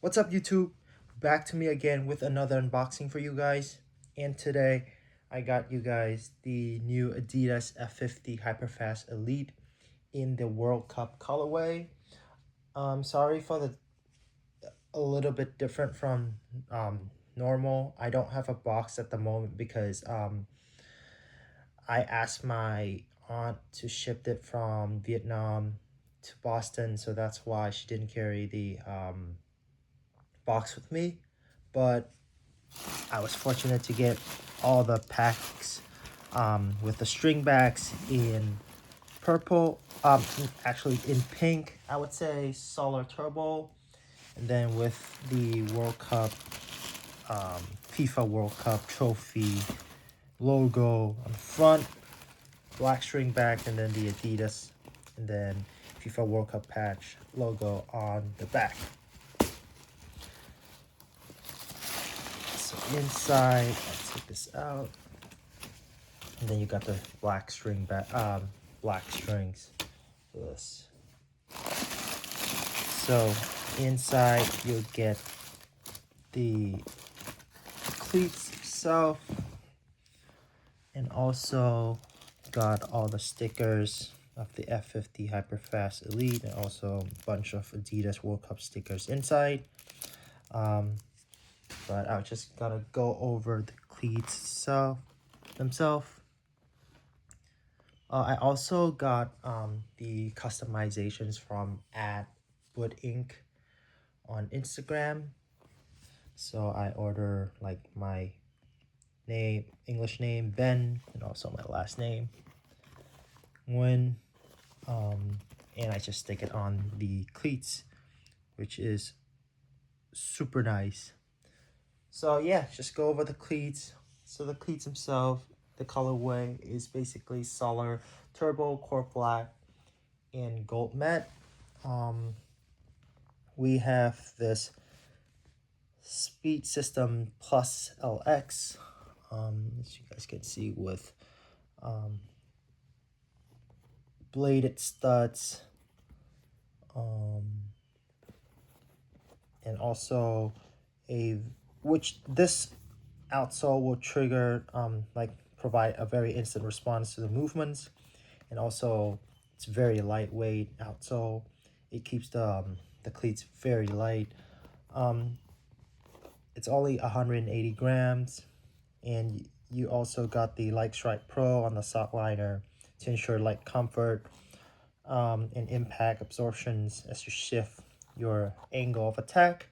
What's up, YouTube? Back to me again with another unboxing for you guys. And today I got you guys the new Adidas F50 Hyperfast Elite in the World Cup colorway. Sorry for the a little bit different from normal. I don't have a box at the moment because I asked my aunt to ship it from Vietnam to Boston, so that's why she didn't carry the box with me. But I was fortunate to get all the packs with the string backs in purple, actually in pink, I would say Solar Turbo, and then with the World Cup, FIFA World Cup trophy logo on the front, black string back, and then the Adidas, and then FIFA World Cup patch logo on the back. So inside, I'll take this out. And then you got the black string back, black strings for this. So inside you'll get the cleats itself, and also got all the stickers of the F50 Hyperfast Elite, and also a bunch of Adidas World Cup stickers inside. But I'm just gonna go over the cleats themselves. I also got the customizations from @Wood Inc. on Instagram. So I order like my name, English name, Ben, and also my last name, Nguyen. And I just stick it on the cleats, which is super nice. So yeah, just go over the cleats. So the cleats themselves, the colorway is basically Solar Turbo, Core Black, and Gold Matte. We have this Speed System Plus LX, as you guys can see, with bladed studs, and also which this outsole will trigger, like provide a very instant response to the movements, and also it's very lightweight outsole. It keeps the cleats very light. It's only 180 grams, and you also got the Light Strike Pro on the sock liner to ensure light comfort and impact absorptions as you shift your angle of attack.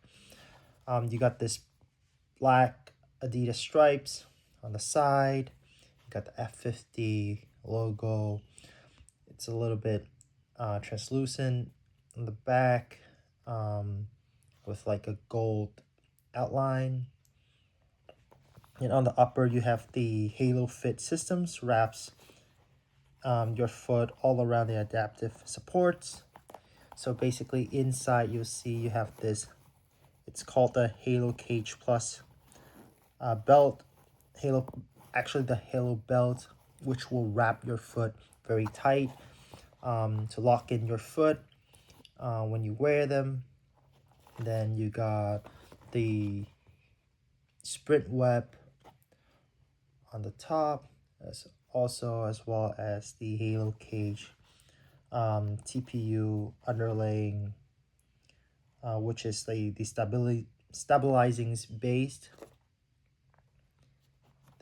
You got this black Adidas stripes on the side. You got the F50 logo. It's a little bit translucent on the back, with like a gold outline. And on the upper, you have the Halo Fit Systems wraps your foot all around the adaptive supports. So basically inside you'll see you have this, it's called the Halo Cage Plus belt. Actually the Halo belt, which will wrap your foot very tight to lock in your foot when you wear them. Then you got the Sprint Web on the top, as well as the Halo Cage TPU underlaying, which is the stabilizing based.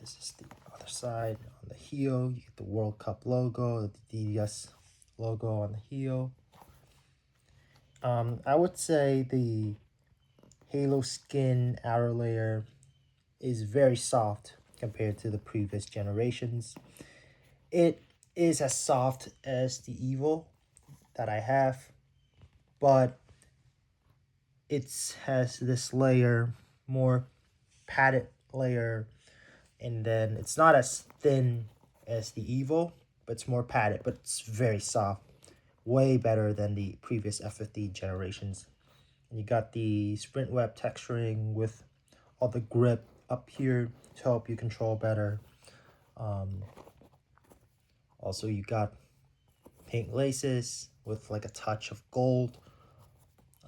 This is the other side. On the heel, you get the World Cup logo, the Adidas logo on the heel. I would say the Halo Skin outer layer is very soft compared to the previous generations. It is as soft as the Evo that I have, but it has this layer, more padded layer, and then it's not as thin as the Evo, but it's more padded, but it's very soft, way better than the previous F50 generations. And you got the Sprint Web texturing with all the grip up here to help you control better. Also, you got pink laces with like a touch of gold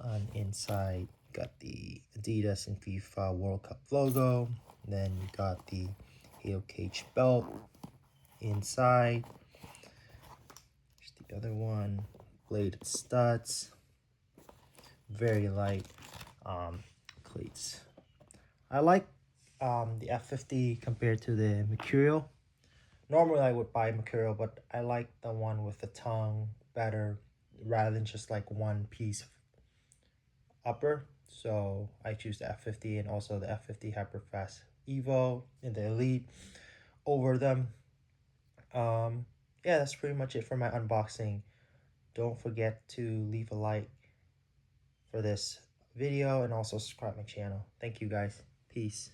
on inside Got the Adidas and FIFA World Cup logo. Then you got the Halo Cage belt inside. Here's the other one. Bladed studs. Very light cleats. I like the F50 compared to the Mercurial. Normally I would buy Mercurial, but I like the one with the tongue better rather than just like one piece upper. So I choose the F50 and also the F50 Hyperfast Evo and the Elite over them. Yeah, that's pretty much it for my unboxing. Don't forget to leave a like for this video and also subscribe my channel. Thank you guys. Peace.